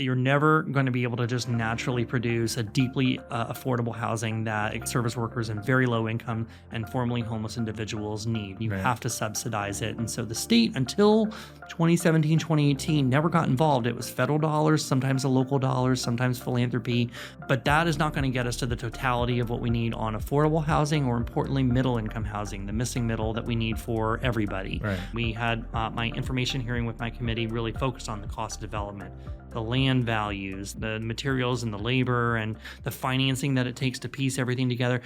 you're never going to be able to just naturally produce a deeply affordable housing that service workers and very low income and formerly homeless individuals need. You have to subsidize it. And so the state, until 2017, 2018, never got involved. It was federal dollars, sometimes the local dollars, sometimes philanthropy. But that is not going to get us to the totality of what we need on affordable housing, or importantly, middle income housing, the missing middle that we need for everybody. We had my information hearing with my committee really focused on the cost of development, the land values, the materials and the labor, and the financing that it takes to piece everything together.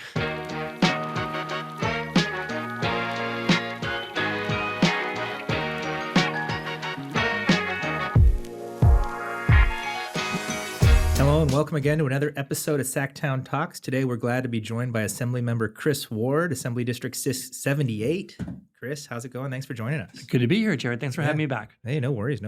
Hello and welcome again to another episode of Sacktown Talks. Today we're glad to be joined by Assemblymember Chris Ward, Assembly District 78. Chris, how's it going? Thanks for joining us. Good to be here, Jared. Thanks for having me back. Hey, no worries.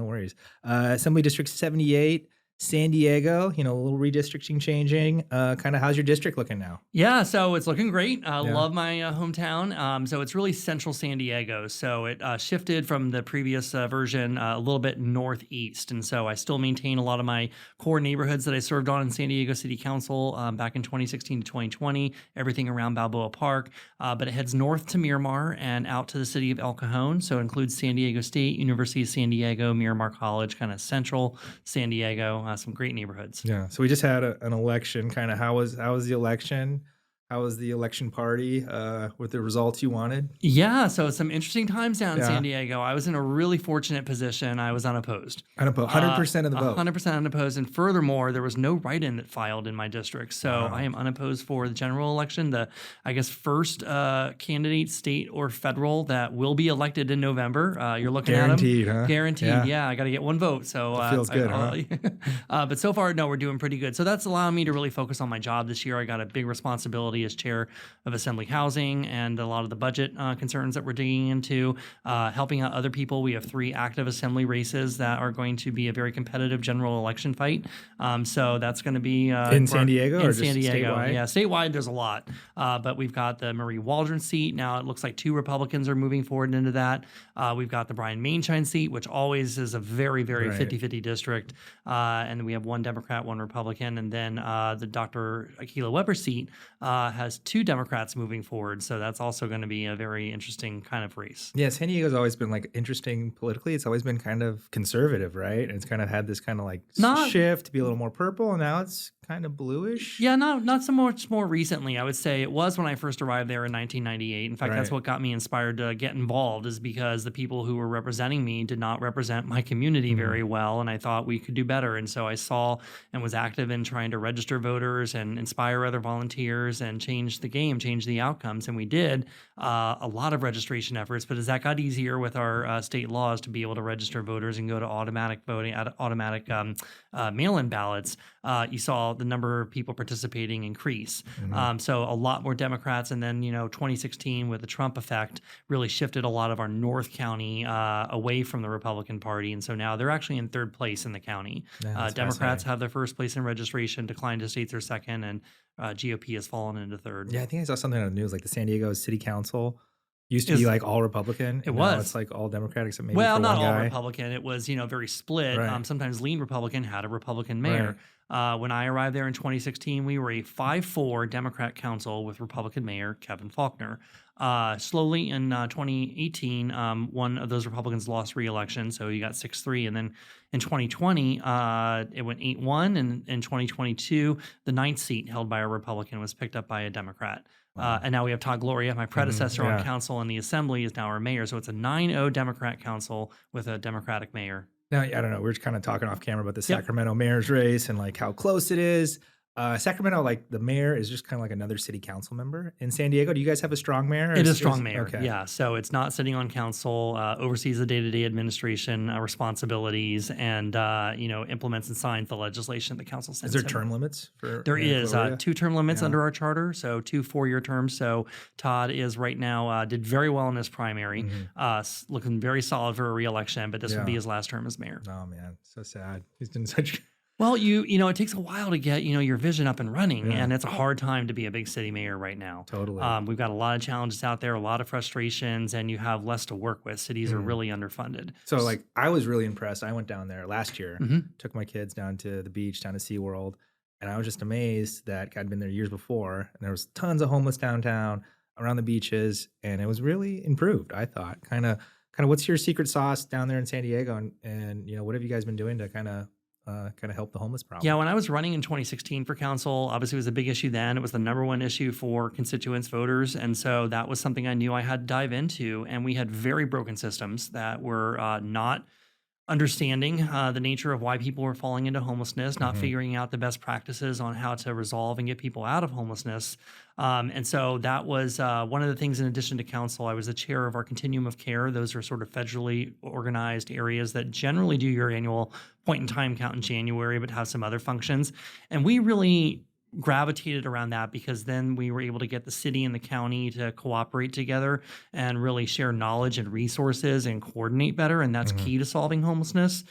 Assembly District 78, San Diego, a little redistricting changing. Kind of how's your district looking now? Yeah, so it's looking great. Love my hometown. So it's really central San Diego. So it shifted from the previous version a little bit northeast. And so I still maintain a lot of my core neighborhoods that I served on in San Diego City Council back in 2016 to 2020, everything around Balboa Park. But it heads north to Miramar and out to the city of El Cajon. So it includes San Diego State, University of San Diego, Miramar College, kind of central San Diego. Some great neighborhoods. Yeah. So we just had an election. Kind of how was the election? How was the election party with the results you wanted? Yeah, so some interesting times down in San Diego. I was in a really fortunate position. I was unopposed. 100% of the vote. 100% unopposed. And furthermore, there was no write-in that filed in my district. So I am unopposed for the general election. The, first candidate, state or federal, that will be elected in November. You're looking Guaranteed, at them. Huh? Guaranteed, yeah. I got to get one vote. So it feels good, huh? But so far, no, we're doing pretty good. So that's allowing me to really focus on my job this year. I got a big responsibility as chair of Assembly Housing and a lot of the budget concerns that we're digging into, helping out other people. We have 3 active Assembly races that are going to be a very competitive general election fight. So that's going to be in San Diego in or San just Diego. statewide? Yeah, statewide there's a lot, but we've got the Marie Waldron seat. Now it looks like 2 Republicans are moving forward into that. We've got the Brian Mainshine seat, which always is a very, very 50-50 district. And we have 1 Democrat, 1 Republican. And then the Dr. Akilah Weber seat has 2 Democrats moving forward. So that's also going to be a very interesting kind of race. Yeah, San Diego's always been interesting politically. It's always been kind of conservative, right? And it's kind of had this kind of shift to be a little more purple, and now it's kind of bluish. Yeah, not so much more recently. I would say it was when I first arrived there in 1998. In fact, that's what got me inspired to get involved, is because the people who were representing me did not represent my community very well, and I thought we could do better. And so I saw and was active in trying to register voters and inspire other volunteers and change the game, change the outcomes. And we did a lot of registration efforts, but as that got easier with our state laws to be able to register voters and go to automatic voting, automatic mail-in ballots, you saw the number of people participating increase. So a lot more Democrats. And then, 2016 with the Trump effect really shifted a lot of our North County away from the Republican Party. And so now they're actually in 3rd place in the county. Democrats have their 1st place in registration, declined to states are 2nd, and GOP has fallen into 3rd. Yeah, I think I saw something on the news, like the San Diego City Council used to be all Republican. It was. It's all Democratic, except maybe well, for not one guy. all Republican. It was, very split. Sometimes lean Republican had a Republican mayor. When I arrived there in 2016, we were a 5-4 Democrat council with Republican Mayor Kevin Faulconer. Slowly in 2018, one of those Republicans lost re-election, so you got 6-3. And then in 2020, it went 8-1. And in 2022, the 9th seat held by a Republican was picked up by a Democrat. And now we have Todd Gloria, my predecessor on council in the Assembly, is now our mayor. So it's a 9-0 Democrat council with a Democratic mayor. Now, I don't know. We're just kind of talking off camera about the Sacramento mayor's race and how close it is. Sacramento, the mayor is just kind of like another city council member. In San Diego, do you guys have a strong mayor? It is a strong mayor, okay. Yeah. So it's not sitting on council, oversees the day-to-day administration responsibilities, and implements and signs the legislation the council sends. Is there term limits for? There is 2 term limits under our charter, so 2 4-year terms. So Todd is right now did very well in his primary, looking very solid for a re-election, but this would be his last term as mayor. Oh man, so sad. He's done such Well, it takes a while to get, your vision up and running, Yeah, and it's a hard time to be a big city mayor right now. totally. We've got a lot of challenges out there, a lot of frustrations, and you have less to work with. Cities are Mm. really underfunded. So like I was really impressed. I went down there last year, Mhm. took my kids down to the beach, down to SeaWorld, and I was just amazed that I'd been there years before and there was tons of homeless downtown around the beaches and it was really improved, I thought. Kind of what's your secret sauce down there in San Diego and what have you guys been doing to kind of help the homeless Yeah, problem? when I was running in 2016 for council, obviously it was a big issue then. It was the number one issue for constituents, voters. And so that was something I knew I had to dive into. And we had very broken systems that were not understanding the nature of why people were falling into homelessness, not Hmm. figuring out the best practices on how to resolve and get people out of homelessness. And so that was one of the things. In addition to council, I was the chair of our continuum of care. Those are sort of federally organized areas that generally do your annual point in time count in January, but have some other functions. And we really gravitated around that because then we were able to get the city and the county to cooperate together and really share knowledge and resources and coordinate better. And that's Hmm. key to solving homelessness.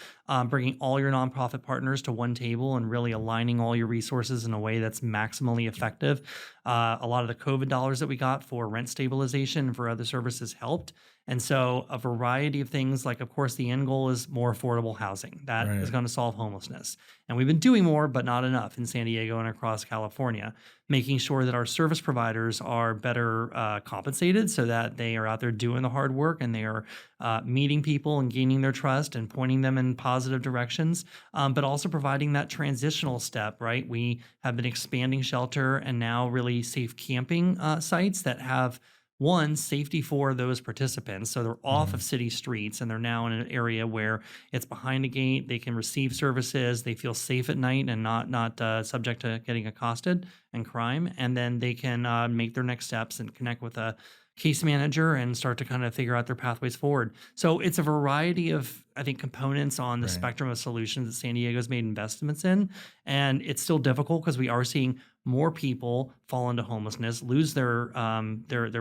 Bringing all your nonprofit partners to one table and really aligning all your resources in a way that's maximally effective. A lot of the COVID dollars that we got for rent stabilization and for other services helped. And so, a variety of things, like, of course, the end goal is more affordable housing. That is Right. going to solve homelessness. And we've been doing more, but not enough in San Diego and across California, making sure that our service providers are better compensated so that they are out there doing the hard work and they are meeting people and gaining their trust and pointing them in positive directions, but also providing that transitional step, right? We have been expanding shelter and now really safe camping sites that have one safety for those participants. So they're off Hmm. of city streets and they're now in an area where it's behind a gate. They can receive services. They feel safe at night and not subject to getting accosted and crime. And then they can make their next steps and connect with a case manager and start to kind of figure out their pathways forward. So it's a variety of, I think, components on the Right. spectrum of solutions that San Diego's made investments in. And it's still difficult because we are seeing more people fall into homelessness, lose their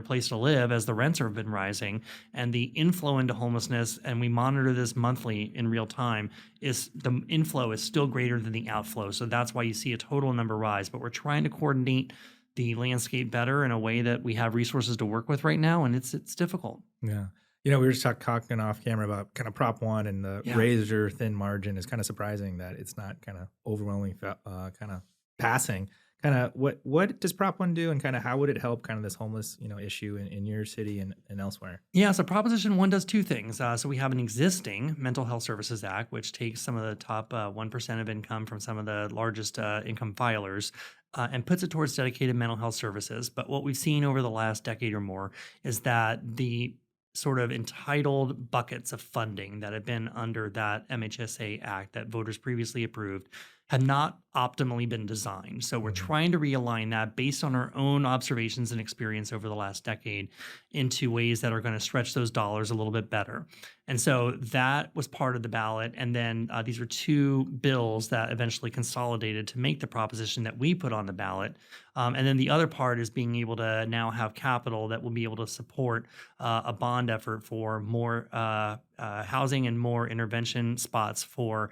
place to live as the rents have been rising, and the inflow into homelessness. And we monitor this monthly in real time. Is the inflow is still greater than the outflow, so that's why you see a total number rise. But we're trying to coordinate the landscape better in a way that we have resources to work with right now, and it's difficult. Yeah. We were just talking off camera about kind of Prop One and the Yeah. razor thin margin is kind of surprising that it's not kind of overwhelming, kind of passing. Kind of what does Prop One do, and kind of how would it help kind of this homeless issue in your city and elsewhere? Yeah, so Proposition 1 does two things. So we have an existing Mental Health Services Act, which takes some of the top 1% of income from some of the largest income filers and puts it towards dedicated mental health services. But what we've seen over the last decade or more is that the sort of entitled buckets of funding that have been under that MHSA Act that voters previously approved had not optimally been designed. So we're Hmm. trying to realign that based on our own observations and experience over the last decade into ways that are going to stretch those dollars a little bit better. And so that was part of the ballot. And then these are two bills that eventually consolidated to make the proposition that we put on the ballot. And then the other part is being able to now have capital that will be able to support a bond effort for more housing and more intervention spots for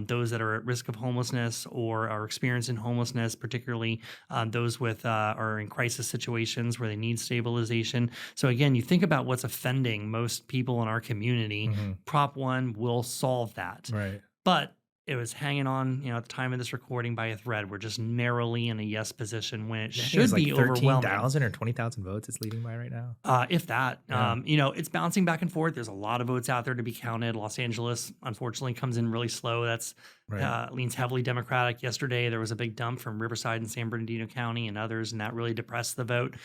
those that are at risk of homelessness or are experiencing homelessness, particularly those with are in crisis situations where they need stabilization. So again, you think about what's offending most people in our community. Hmm. Prop One will solve that, Right. but it was hanging on, at the time of this recording by a thread. We're just narrowly in a yes position when it Yeah, I think it's should like be overwhelming. 13,000 or 20,000 votes it's leading by right now. If that, Yeah. it's bouncing back and forth. There's a lot of votes out there to be counted. Los Angeles, unfortunately, comes in really slow. That's Right. leans heavily Democratic. Yesterday, there was a big dump from Riverside and San Bernardino County and others, and that really depressed the vote.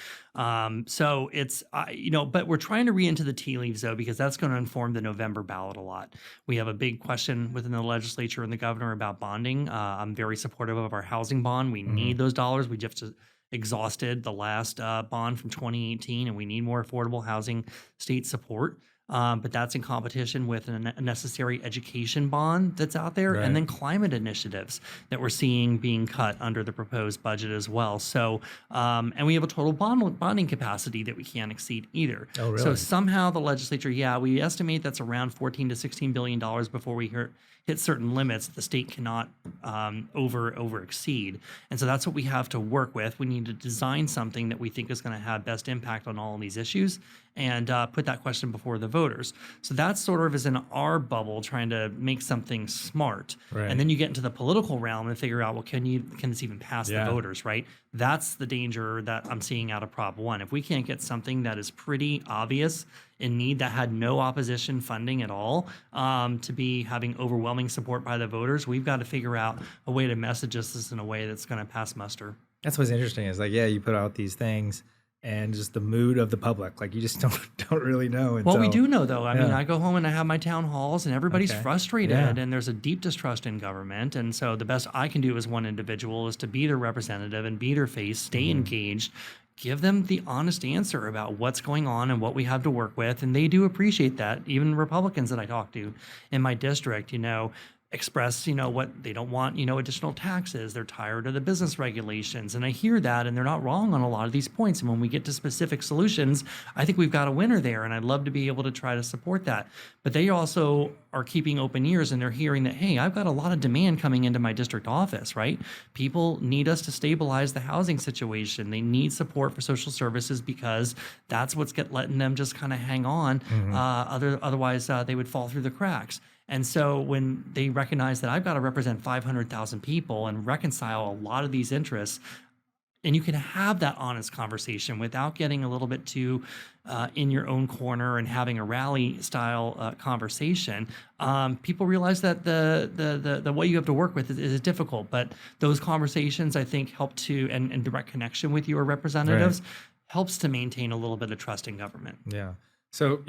So it's, but we're trying to read into the tea leaves though, because that's going to inform the November ballot a lot. We have a big question within the legislature and the governor about bonding. I'm very supportive of our housing bond. We Hmm. need those dollars. We just exhausted the last bond from 2018, and we need more affordable housing state support. But that's in competition with a necessary education bond that's out there, and Right. then climate initiatives that we're seeing being cut under the proposed budget as well. So, and we have a total bonding capacity that we can't exceed either. Oh, So really? somehow the legislature, yeah, we estimate that's around 14 to 16 billion dollars before we hit hit certain limits that the state cannot over exceed. And so that's what we have to work with. We need to design something that we think is going to have best impact on all of these issues and put that question before the voters. So that sort of is in our bubble trying to make something smart. Right. And then you get into the political realm and figure out, well, can this even pass the voters, right? That's the danger that I'm seeing out of Prop 1. If we can't get something that is pretty obvious in need, that had no opposition funding at all, to be having overwhelming support by the voters, we've got to figure out a way to message this in a way that's going to pass muster. That's what's interesting is like, you put out these things and just the mood of the public, like you just don't really know. Well, we do know though. I mean, I go home and I have my town halls and everybody's frustrated and there's a deep distrust in government. And so the best I can do as one individual is to be their representative and be their face, stay engaged, give them the honest answer about what's going on and what we have to work with. And they do appreciate that. Even Republicans that I talk to in my district, express, what they don't want, additional taxes. They're tired of the business regulations. And I hear that, and they're not wrong on a lot of these points. And when we get to specific solutions, I think we've got a winner there. And I'd love to be able to try to support that. But they also are keeping open ears and they're hearing that, hey, I've got a lot of demand coming into my district office, right? People need us to stabilize the housing situation. They need support for social services because that's what's letting them just kind of hang on. Otherwise, they would fall through the cracks. And so when they recognize that I've got to represent 500,000 people and reconcile a lot of these interests, and you can have that honest conversation without getting a little bit too in your own corner and having a rally style conversation, people realize that the what you have to work with is difficult. But those conversations, I think, help to, and direct connection with your representatives helps to maintain a little bit of trust in government. Yeah. So,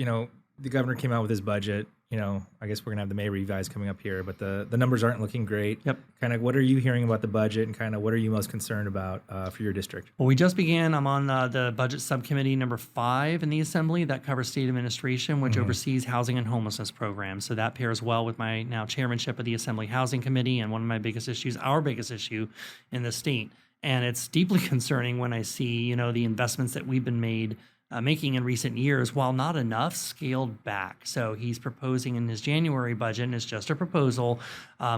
the governor came out with his budget. I guess we're gonna have the May revise coming up here, but the numbers aren't looking great. Yep. Kind of what are you hearing about the budget and kind of what are you most concerned about for your district? Well, we just began. I'm on the budget subcommittee number 5 in the Assembly that covers state administration, which oversees housing and homelessness programs. So that pairs well with my now chairmanship of the Assembly Housing Committee and one of my biggest issues, our biggest issue in the state. And it's deeply concerning when I see, the investments that we've been making in recent years, while not enough, scaled back. So he's proposing in his January budget, and it's just a proposal,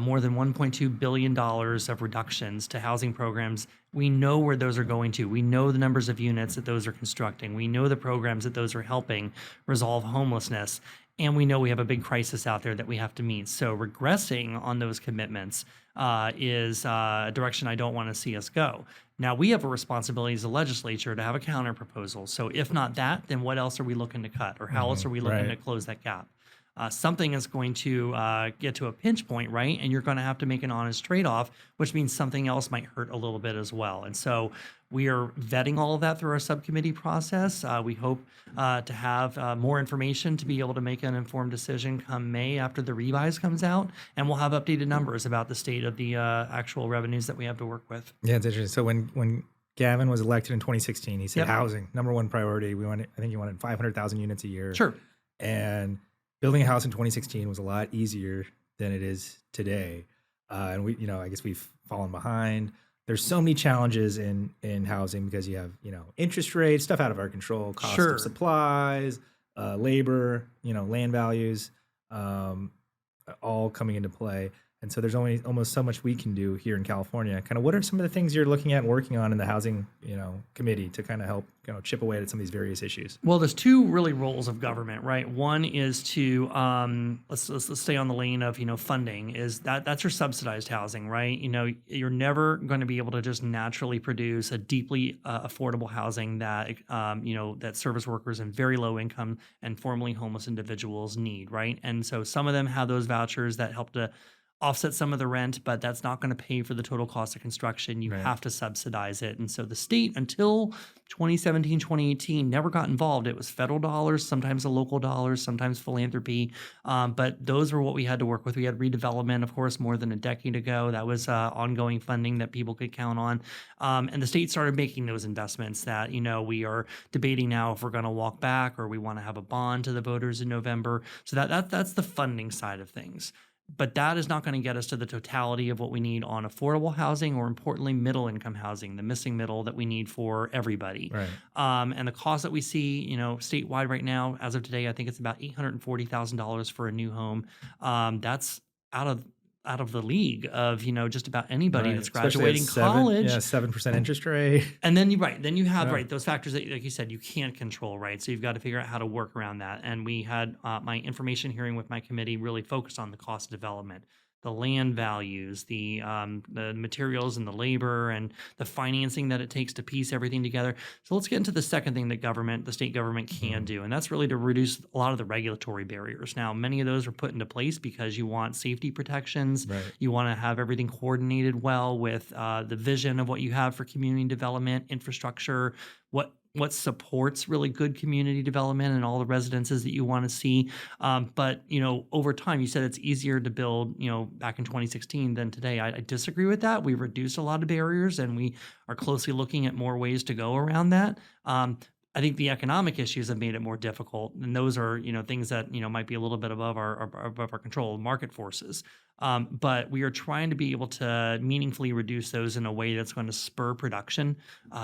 more than $1.2 billion of reductions to housing programs. We know where those are going to. We know the numbers of units that those are constructing. We know the programs that those are helping resolve homelessness. And we know we have a big crisis out there that we have to meet. So regressing on those commitments is a direction I don't want to see us go. Now, we have a responsibility as a legislature to have a counter proposal. So if not that, then what else are we looking to cut? Or how else are we looking to close that gap? Something is going to get to a pinch point, right? And you're going to have to make an honest trade-off, which means something else might hurt a little bit as well. And so we are vetting all of that through our subcommittee process. We hope to have more information to be able to make an informed decision come May after the revise comes out. And we'll have updated numbers about the state of the actual revenues that we have to work with. Yeah, it's interesting. So when Gavin was elected in 2016, he said housing, number one priority. I think he wanted 500,000 units a year. Sure. And building a house in 2016 was a lot easier than it is today. And we, I guess we've fallen behind. There's so many challenges in housing because you have, interest rates, stuff out of our control, cost of supplies, labor, land values, all coming into play. And so there's only almost so much we can do here in California. Kind of what are some of the things you're looking at and working on in the housing, committee to kind of help, chip away at some of these various issues? Well, there's two really roles of government, right? One is to let's stay on the lane of funding. Is that's your subsidized housing, right? You're never going to be able to just naturally produce a deeply affordable housing that that service workers and very low income and formerly homeless individuals need, right? And so some of them have those vouchers that help to offset some of the rent, but that's not going to pay for the total cost of construction. You have to subsidize it. And so the state, until 2017, 2018, never got involved. It was federal dollars, sometimes the local dollars, sometimes philanthropy. But those were what we had to work with. We had redevelopment, of course, more than a decade ago. That was ongoing funding that people could count on. And the state started making those investments that, we are debating now if we're going to walk back or we want to have a bond to the voters in November. So that's the funding side of things. But that is not going to get us to the totality of what we need on affordable housing or, importantly, middle income housing, the missing middle that we need for everybody. Right. And the cost that we see, statewide right now, as of today, I think it's about $840,000 for a new home. That's out of the league of, just about anybody Right. that's Especially at graduating 7% interest rate. and then then you have, Yeah. right, those factors that, like you said, you can't control, right? So you've got to figure out how to work around that. And we had my information hearing with my committee really focused on the cost of development, the land values, the materials and the labor and the financing that it takes to piece everything together. So let's get into the second thing that the state government can Mhm. do, and that's really to reduce a lot of the regulatory barriers. Now, many of those are put into place because you want safety protections, Right. you want to have everything coordinated well with the vision of what you have for community development, infrastructure, what supports really good community development and all the residences that you want to see. But over time, you said it's easier to build, back in 2016 than today. I disagree with that. We've reduced a lot of barriers, and we are closely looking at more ways to go around that. I think the economic issues have made it more difficult, and those are things that might be a little bit above our control, market forces. But we are trying to be able to meaningfully reduce those in a way that's going to spur production,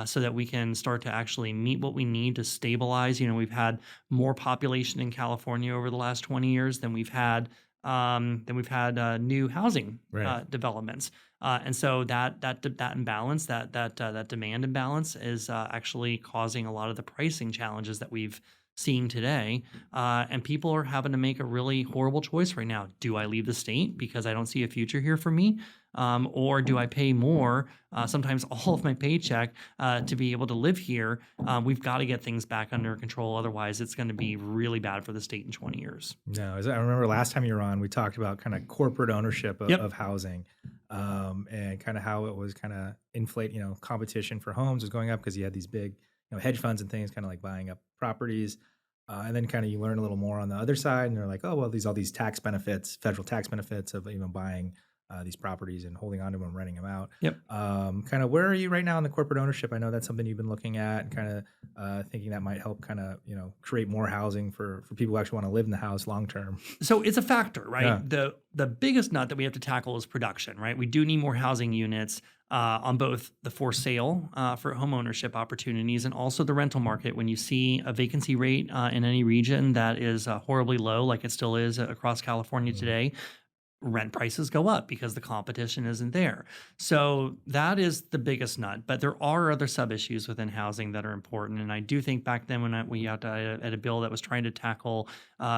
so that we can start to actually meet what we need to stabilize. We've had more population in California over the last 20 years than we've had new housing Right. developments. And so that imbalance, that demand imbalance, is actually causing a lot of the pricing challenges that we've seen today. And people are having to make a really horrible choice right now. Do I leave the state because I don't see a future here for me? Or do I pay more, sometimes all of my paycheck, to be able to live here? We've got to get things back under control. Otherwise, it's going to be really bad for the state in 20 years. No, I remember last time you were on, we talked about kind of corporate ownership Yep. of housing, and kind of how it was kind of inflate, competition for homes was going up because you had these big, hedge funds and things kind of like buying up properties. And then kind of you learn a little more on the other side, and they're like, oh, well, all these tax benefits, federal tax benefits of buying these properties and holding on to them, renting them out. Yep. Kind of where are you right now in the corporate ownership? I know that's something you've been looking at and kind of thinking that might help kind of create more housing for people who actually want to live in the house long term. So it's a factor, Yeah. right? The biggest nut that we have to tackle is production, right? We do need more housing units on both the for sale for home ownership opportunities and also the rental market. When you see a vacancy rate in any region that is horribly low, like it still is across California Mhm. today, rent prices go up because the competition isn't there. So that is the biggest nut. But there are other sub issues within housing that are important. And I do think back then when we had at a bill that was trying to tackle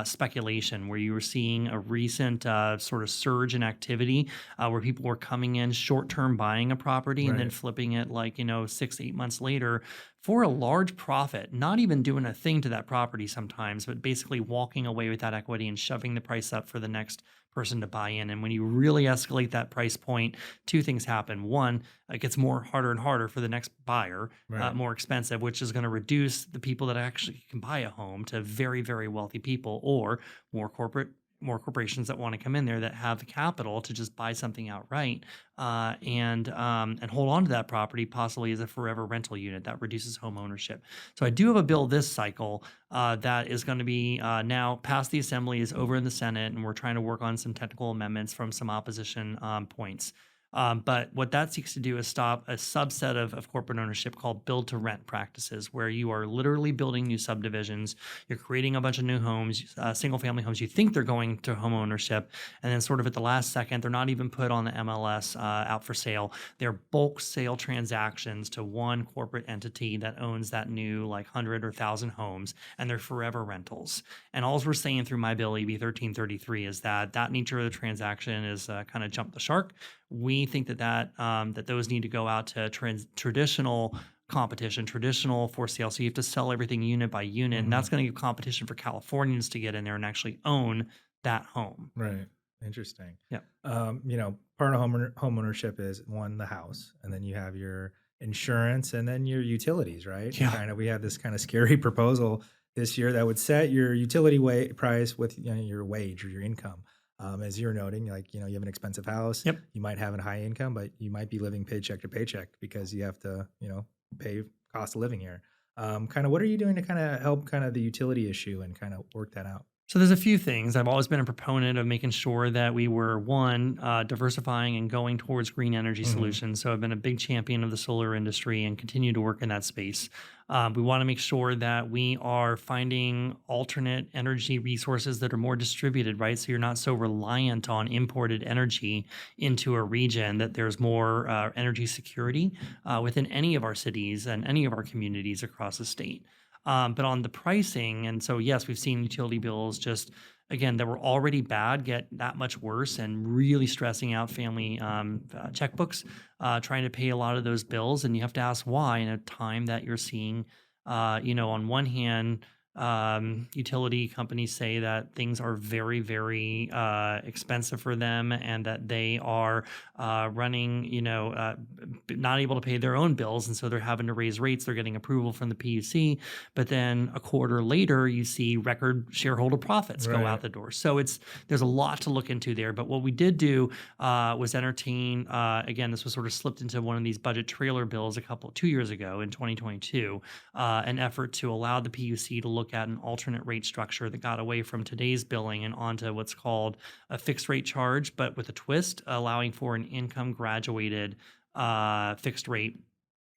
speculation, where you were seeing a recent sort of surge in activity, where people were coming in short term buying a property and then Right. flipping it like 6 8 months later for a large profit, not even doing a thing to that property sometimes, but basically walking away with that equity and shoving the price up for the next person to buy in. And when you really escalate that price point, two things happen. One, it gets harder and harder for the next buyer, Right. more expensive, which is going to reduce the people that actually can buy a home to very, very wealthy people, or more corporations that want to come in there that have the capital to just buy something outright, and hold on to that property possibly as a forever rental unit that reduces home ownership. So I do have a bill this cycle that is going to be now past the assembly, is over in the Senate, and we're trying to work on some technical amendments from some opposition points. But what that seeks to do is stop a subset of corporate ownership called build to rent practices, where you are literally building new subdivisions, you're creating a bunch of new homes, single family homes. You think they're going to home ownership, and then sort of at the last second, they're not even put on the MLS out for sale. They're bulk sale transactions to one corporate entity that owns that new like 100 or 1,000 homes, and they're forever rentals. And all we're saying through my bill, EB 1333, is that nature of the transaction is kind of jump the shark. We think that those need to go out to traditional competition, traditional for sale. So you have to sell everything unit by unit, and that's Mhm. going to give competition for Californians to get in there and actually own that home. Right. Interesting. Yeah. Part of home ownership is one, the house, and then you have your insurance and then your utilities, right? And Yeah. kind of we have this kind of scary proposal this year that would set your utility price with your wage or your income. As you're noting, like you have an expensive house, Yep. you might have a high income, but you might be living paycheck to paycheck because you have to pay cost of living here. Kind of what are you doing to kind of help kind of the utility issue and kind of work that out? So there's a few things. I've always been a proponent of making sure that we were one, diversifying and going towards green energy Hmm. solutions. So I've been a big champion of the solar industry and continue to work in that space. We want to make sure that we are finding alternate energy resources that are more distributed, right? So you're not so reliant on imported energy into a region, that there's more energy security within any of our cities and any of our communities across the state. But on the pricing, and so yes, we've seen utility bills just again that were already bad get that much worse and really stressing out family checkbooks, trying to pay a lot of those bills. And you have to ask why in a time that you're seeing, on one hand, utility companies say that things are very, very expensive for them and that they are running, not able to pay their own bills. And so they're having to raise rates. They're getting approval from the PUC. But then a quarter later, you see record shareholder profits go Right. out the door. So there's a lot to look into there. But what we did do was entertain, again, this was sort of slipped into one of these budget trailer bills 2 years ago in 2022, an effort to allow the PUC to look at an alternate rate structure that got away from today's billing and onto what's called a fixed rate charge, but with a twist, allowing for an income graduated fixed rate.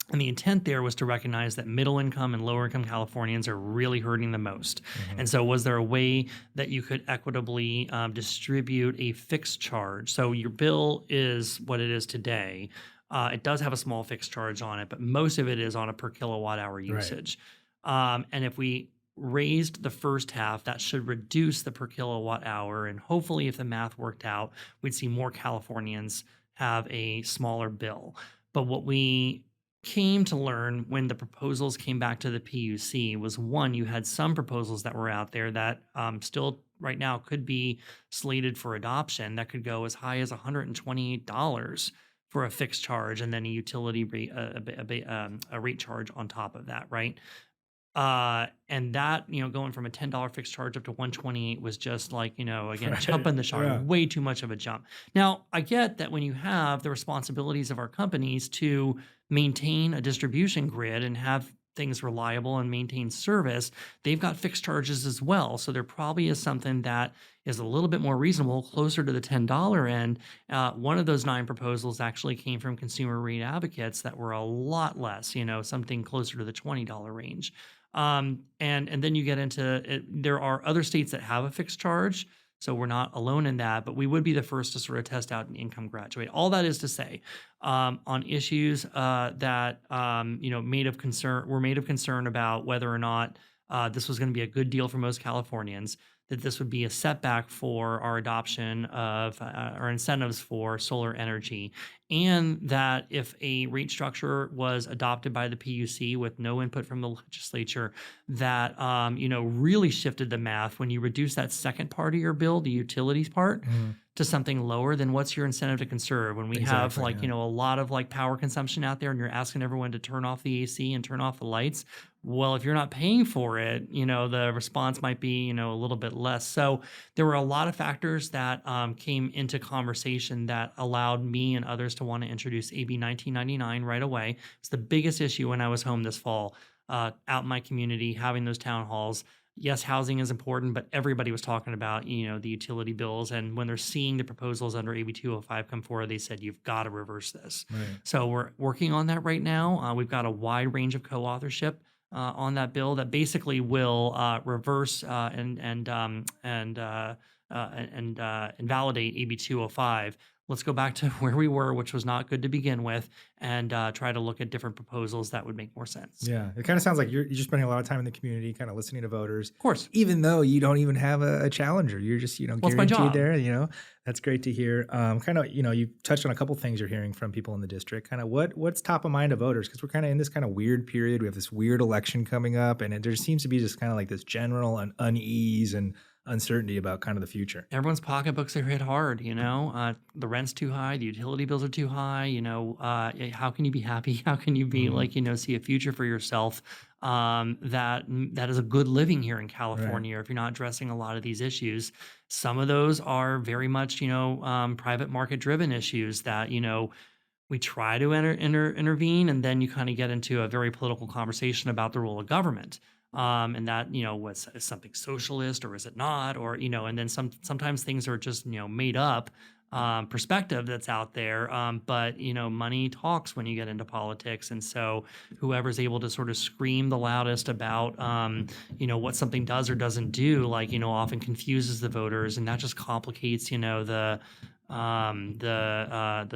And the intent there was to recognize that middle income and lower income Californians are really hurting the most. Hmm. And so, was there a way that you could equitably distribute a fixed charge? So, your bill is what it is today. It does have a small fixed charge on it, but most of it is on a per kilowatt hour Right. usage. And if we raised the first half, that should reduce the per kilowatt hour. And hopefully, if the math worked out, we'd see more Californians have a smaller bill. But what we came to learn when the proposals came back to the PUC was one, you had some proposals that were out there that still right now could be slated for adoption that could go as high as $128 for a fixed charge and then a utility rate, a rate charge on top of that, right? And that, going from a $10 fixed charge up to 128 was just like, again, Right. jumping the shark, Yeah. way too much of a jump. Now, I get that when you have the responsibilities of our companies to maintain a distribution grid and have things reliable and maintain service, they've got fixed charges as well. So there probably is something that is a little bit more reasonable, closer to the $10 end. One of those 9 proposals actually came from consumer rate advocates that were a lot less, something closer to the $20 range. And then you get into it, there are other states that have a fixed charge, so we're not alone in that. But we would be the first to sort of test out an income graduate. All that is to say, on issues that were made of concern about whether or not this was going to be a good deal for most Californians, that this would be a setback for our adoption of our incentives for solar energy, and that if a rate structure was adopted by the PUC with no input from the legislature, that really shifted the math when you reduce that second part of your bill, the utilities part, Mhm. to something lower, then what's your incentive to conserve? When we have Exactly. Yeah. a lot of like power consumption out there and you're asking everyone to turn off the AC and turn off the lights, well, if you're not paying for it, the response might be, a little bit less. So there were a lot of factors that came into conversation that allowed me and others to want to introduce AB 1999 right away. It's the biggest issue when I was home this fall, out in my community, having those town halls. Yes, housing is important, but everybody was talking about, the utility bills. And when they're seeing the proposals under AB 205 come forward, they said, you've got to reverse this. Right. So we're working on that right now. We've got a wide range of co-authorship on that bill that basically will reverse and invalidate AB 205. Let's go back to where we were, which was not good to begin with, and try to look at different proposals that would make more sense. Yeah. It kind of sounds like you're just spending a lot of time in the community, kind of listening to voters, Of course, even though you don't even have a challenger. You're just, well, it's my guaranteed job. there. That's great to hear. Kind of, you touched on a couple things you're hearing from people in the district. Kind of what's top of mind to voters? Because we're kind of in this kind of weird period. We have this weird election coming up, and there seems to be just kind of like this general unease and uncertainty about kind of the future. Everyone's pocketbooks are hit hard. The rent's too high, the utility bills are too high. How can you be happy? How can you be Mhm. like, see a future for yourself? That is a good living here in Right. California. If you're not addressing a lot of these issues, some of those are very much, private market driven issues that, we try to intervene, and then you kind of get into a very political conversation about the role of government. and that, what's is something socialist or is it not, or, and then sometimes things are just, made up perspective that's out there. But money talks when you get into politics, and so whoever's able to sort of scream the loudest about what something does or doesn't do, like often confuses the voters, and that just complicates the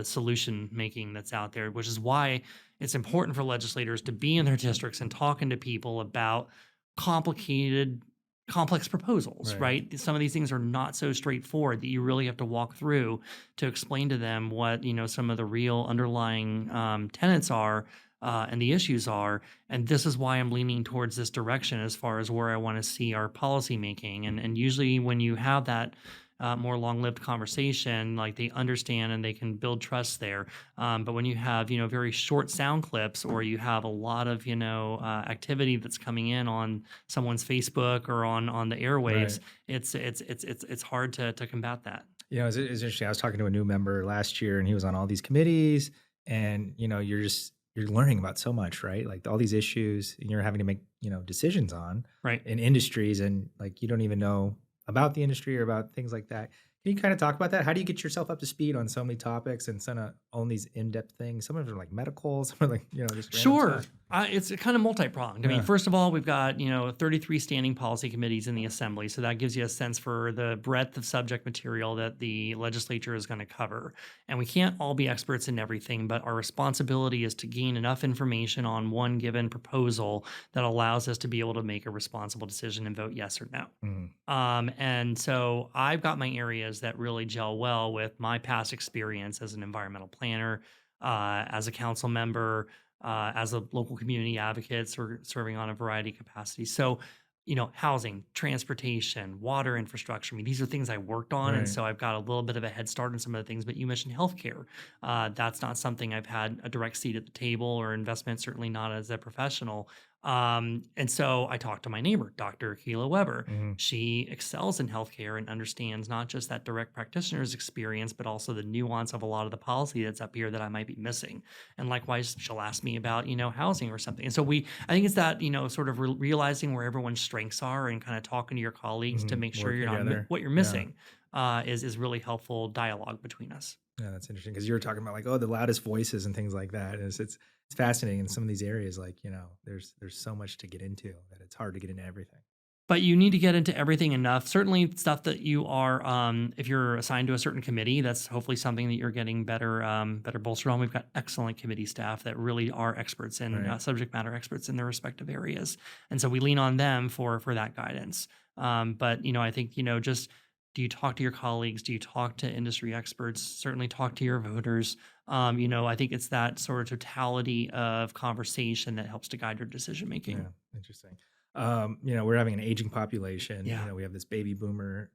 solution making that's out there, which is why it's important for legislators to be in their districts and talking to people about complicated complex proposals, Right. right? Some of these things are not so straightforward that you really have to walk through to explain to them what, some of the real underlying tenets are and the issues are. And this is why I'm leaning towards this direction as far as where I want to see our policy making. And usually when you have that more long-lived conversation, like they understand and they can build trust there. But when you have, very short sound clips, or you have a lot of, activity that's coming in on someone's Facebook or on the airwaves, Right. it's hard to combat that. It's interesting. I was talking to a new member last year, and he was on all these committees, and you're learning about so much, right? Like all these issues, and you're having to make decisions on Right. in industries, and like you don't even know about the industry or about things like that. Can you kind of talk about that? How do you get yourself up to speed on so many topics and kind of own these in-depth things? Some of them are like medical, some are like just random Sure. stuff. It's kind of multi-pronged. I mean, Yeah. first of all, we've got, 33 standing policy committees in the assembly. So that gives you a sense for the breadth of subject material that the legislature is going to cover. And we can't all be experts in everything, but our responsibility is to gain enough information on one given proposal that allows us to be able to make a responsible decision and vote yes or no. Mhm. And so I've got my areas that really gel well with my past experience as an environmental planner, as a council member, as a local community advocate, serving on a variety of capacities. So, housing, transportation, water infrastructure. I mean, these are things I worked on. And Right. so I've got a little bit of a head start on some of the things, but you mentioned healthcare. That's not something I've had a direct seat at the table or investment, certainly not as a professional. And so I talked to my neighbor, Dr. Keela Weber. Mhm. She excels in healthcare and understands not just that direct practitioner's experience, but also the nuance of a lot of the policy that's up here that I might be missing. And likewise, she'll ask me about, housing or something. And so I think it's that, sort of realizing where everyone's strengths are and kind of talking to your colleagues to make sure Work you're not together. what you're Yeah. missing is really helpful dialogue between us. Yeah, that's interesting because you were talking about like, oh, the loudest voices and things like that. And it's fascinating in some of these areas. Like, there's so much to get into that it's hard to get into everything. But you need to get into everything enough. Certainly, stuff that you are, if you're assigned to a certain committee, that's hopefully something that you're getting better bolstered on. We've got excellent committee staff that really are experts in Right. subject matter experts in their respective areas, and so we lean on them for that guidance. But I think just do you talk to your colleagues? Do you talk to industry experts? Certainly, talk to your voters. I think it's that sort of totality of conversation that helps to guide your decision making. Yeah. Interesting. We're having an aging population. Yeah. We have this baby boomer,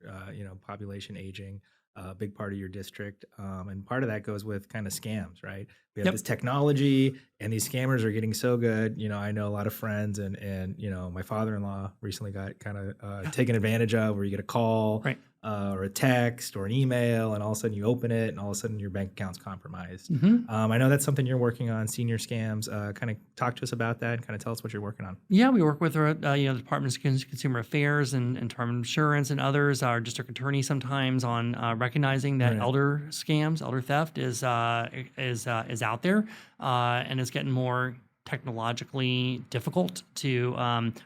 population aging, a big part of your district. And part of that goes with kind of scams, right? We have Yep. this technology and these scammers are getting so good. I know a lot of friends and my father-in-law recently got kind of Yeah. taken advantage of where you get a call Right. or a text or an email, and all of a sudden you open it and all of a sudden your bank account's compromised. Mhm. I know that's something you're working on, senior scams. Kind of talk to us about that and kind of tell us what you're working on. Yeah, we work with our, the Department of Consumer Affairs and Department of Insurance and others, our district attorney sometimes on recognizing that Right. elder scams, elder theft is out there, and it's getting more technologically difficult to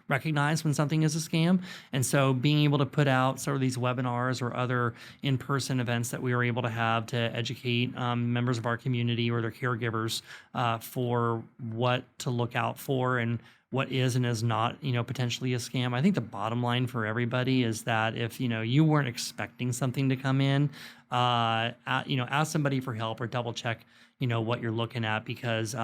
recognize when something is a scam. And so being able to put out sort of these webinars or other in-person events that we are able to have to educate members of our community or their caregivers for what to look out for and what is and is not, potentially a scam. I think the bottom line for everybody is that if, you weren't expecting something to come in, ask somebody for help or double check, what you're looking at, because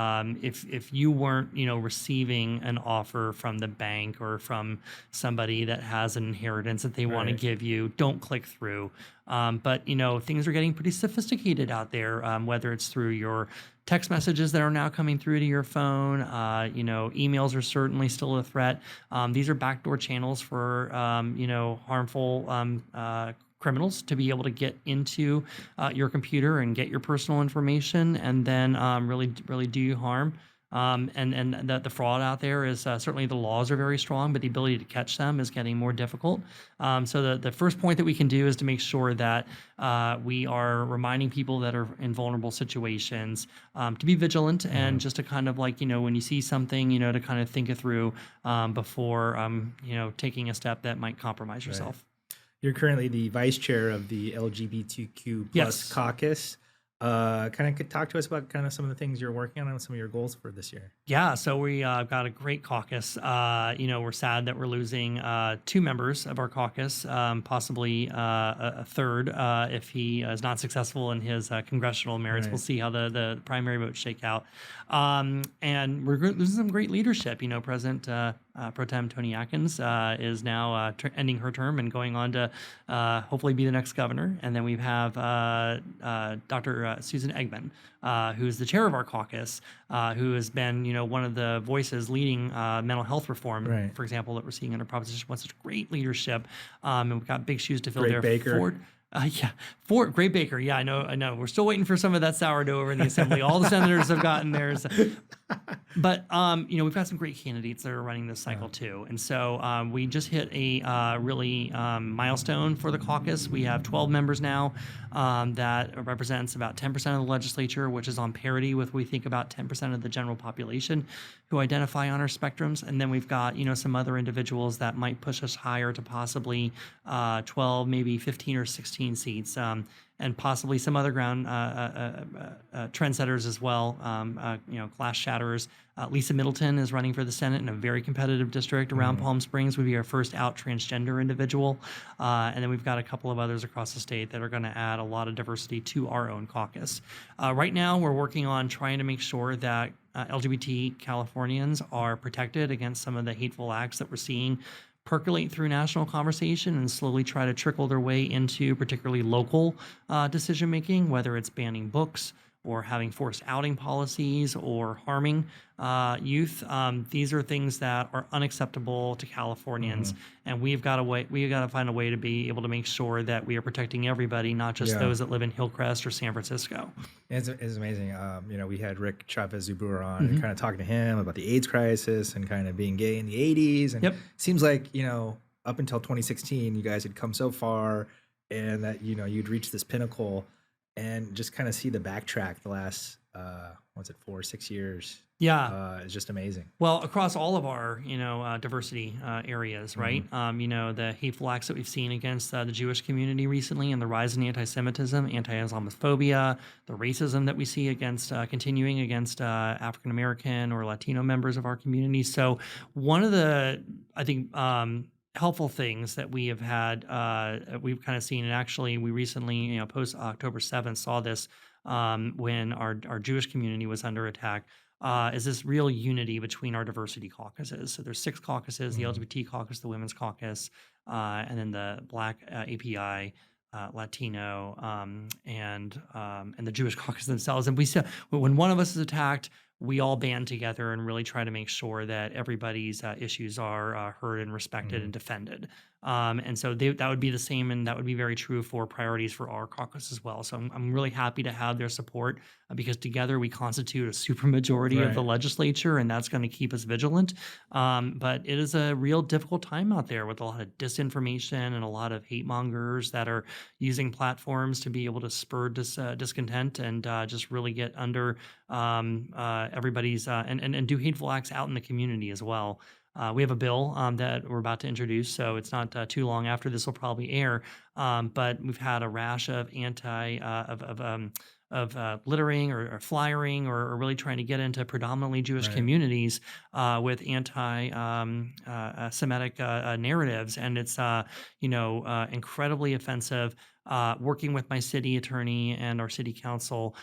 if you weren't, receiving an offer from the bank or from somebody that has an inheritance that they want to Right. give you, don't click through. But things are getting pretty sophisticated out there, whether it's through your text messages that are now coming through to your phone. Emails are certainly still a threat. These are backdoor channels for harmful criminals to be able to get into your computer and get your personal information and then really do you harm. And the fraud out there is certainly the laws are very strong, but the ability to catch them is getting more difficult. So the first point that we can do is to make sure that we are reminding people that are in vulnerable situations to be vigilant and just to kind of like, when you see something, to kind of think it through before, taking a step that might compromise yourself. You're currently the vice chair of the LGBTQ plus Yes. caucus. Kind of could talk to us about kind of some of the things you're working on and some of your goals for this year. Yeah, so we got a great caucus. We're sad that we're losing 2 members of our caucus, possibly a third if he is not successful in his congressional merits. Right. We'll see how the primary votes shake out. And we're losing some great leadership. President Pro Tem Tony Atkins is now ending her term and going on to hopefully be the next governor. And then we have Dr. Susan Eggman, who is the chair of our caucus, who has been, one of the voices leading mental health reform, Right. for example, that we're seeing under Proposition 1. Such great leadership, and we've got big shoes to fill Great there. baker. Ford, great baker. Yeah, I know. We're still waiting for some of that sourdough over in the assembly. All the senators have gotten theirs. But, we've got some great candidates that are running this cycle too. And so we just hit a really milestone for the caucus. We have 12 members now that represents about 10% of the legislature, which is on parity with, we think, about 10% of the general population who identify on our spectrums. And then we've got, some other individuals that might push us higher to possibly 12, maybe 15 or 16 seats. And possibly some other ground trendsetters as well, class shatterers. Lisa Middleton is running for the Senate in a very competitive district around Palm Springs. Would be our first out transgender individual. And then we've got a couple of others across the state that are going to add a lot of diversity to our own caucus. Right now, we're working on trying to make sure that LGBT Californians are protected against some of the hateful acts that we're seeing percolate through national conversation and slowly try to trickle their way into particularly local decision making, whether it's banning books or having forced outing policies or harming youth. These are things that are unacceptable to Californians, and we've got to find a way to be able to make sure that we are protecting everybody, not just those that live in Hillcrest or San Francisco. It's amazing. We had Rick Chavez-Zubur on and kind of talking to him about the AIDS crisis and kind of being gay in the 80s. And it seems like, up until 2016, you guys had come so far and that, you'd reached this pinnacle, and just kind of see the backtrack the last, 4 or 6 years. Yeah. It's just amazing. Well, across all of our, diversity areas, right? The hateful acts that we've seen against the Jewish community recently and the rise in anti-Semitism, anti-Islamophobia, the racism that we see continuing against African-American or Latino members of our community. So one of the, I think, helpful things that we have had, we've kind of seen, and actually we recently, post October 7th, saw this when our Jewish community was under attack, is this real unity between our diversity caucuses. So there's 6 caucuses, the LGBT caucus, the women's caucus, and then the Black API, Latino, and the Jewish caucus themselves. And we said when one of us is attacked, we all band together and really try to make sure that everybody's issues are heard and respected and defended. And so that would be the same, and that would be very true for priorities for our caucus as well. So I'm really happy to have their support because together we constitute a supermajority of the legislature, and that's going to keep us vigilant. But it is a real difficult time out there with a lot of disinformation and a lot of hate mongers that are using platforms to be able to spur discontent and just really get under everybody's and do hateful acts out in the community as well. We have a bill that we're about to introduce, so it's not too long after this will probably air. But we've had a rash of littering or flyering or really trying to get into predominantly Jewish communities with anti-Semitic narratives, and it's incredibly offensive. Working with my city attorney and our city council,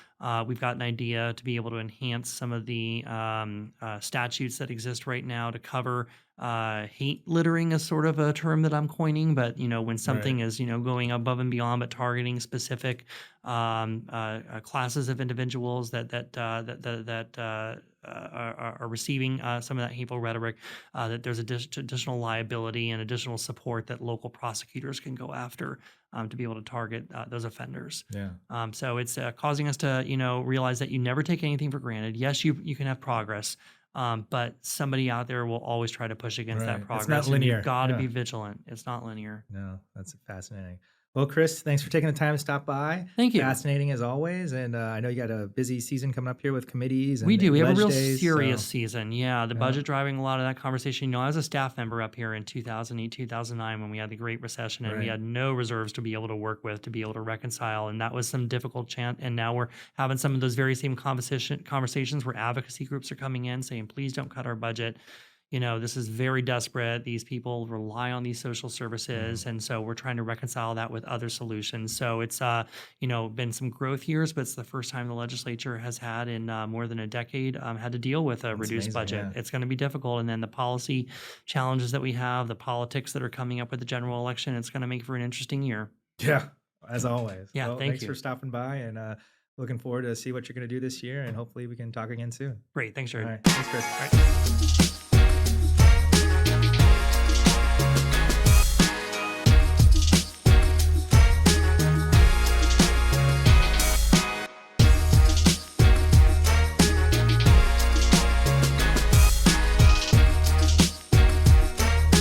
we've got an idea to be able to enhance some of the statutes that exist right now to cover hate littering is sort of a term that I'm coining, but when something is going above and beyond but targeting specific classes of individuals that are receiving some of that hateful rhetoric, that there's additional liability and additional support that local prosecutors can go after to be able to target those offenders. Yeah. So it's causing us to realize that you never take anything for granted. Yes, you can have progress, but somebody out there will always try to push against that Right. progress. It's not and linear. You've got to Yeah. be vigilant. It's not linear. No, that's fascinating. Well, Chris, thanks for taking the time to stop by. Thank you. Fascinating as always. And I know you got a busy season coming up here with committees and We do. We have a ledge real days, serious so season. Yeah, the yeah, budget driving a lot of that conversation. I was a staff member up here in 2008, 2009 when we had the Great Recession, and we right. had no reserves to be able to work with, to be able to reconcile, and that was some difficult chant. And now we're having some of those very same conversations where advocacy groups are coming in saying, "Please don't cut our budget. This is very desperate. These people rely on these social services." Mm, And so we're trying to reconcile that with other solutions. So it's, been some growth years, but it's the first time the legislature has had in more than a decade had to deal with a that's reduced amazing. budget. Yeah. It's going to be difficult. And then the policy challenges that we have, the politics that are coming up with the general election, it's going to make for an interesting year. Yeah, as always. Yeah, Well, thank thanks you. for stopping by and looking forward to see what you're going to do this year. And hopefully we can talk again soon. Great. Thanks, All Jared. right. Thanks, Chris. All right.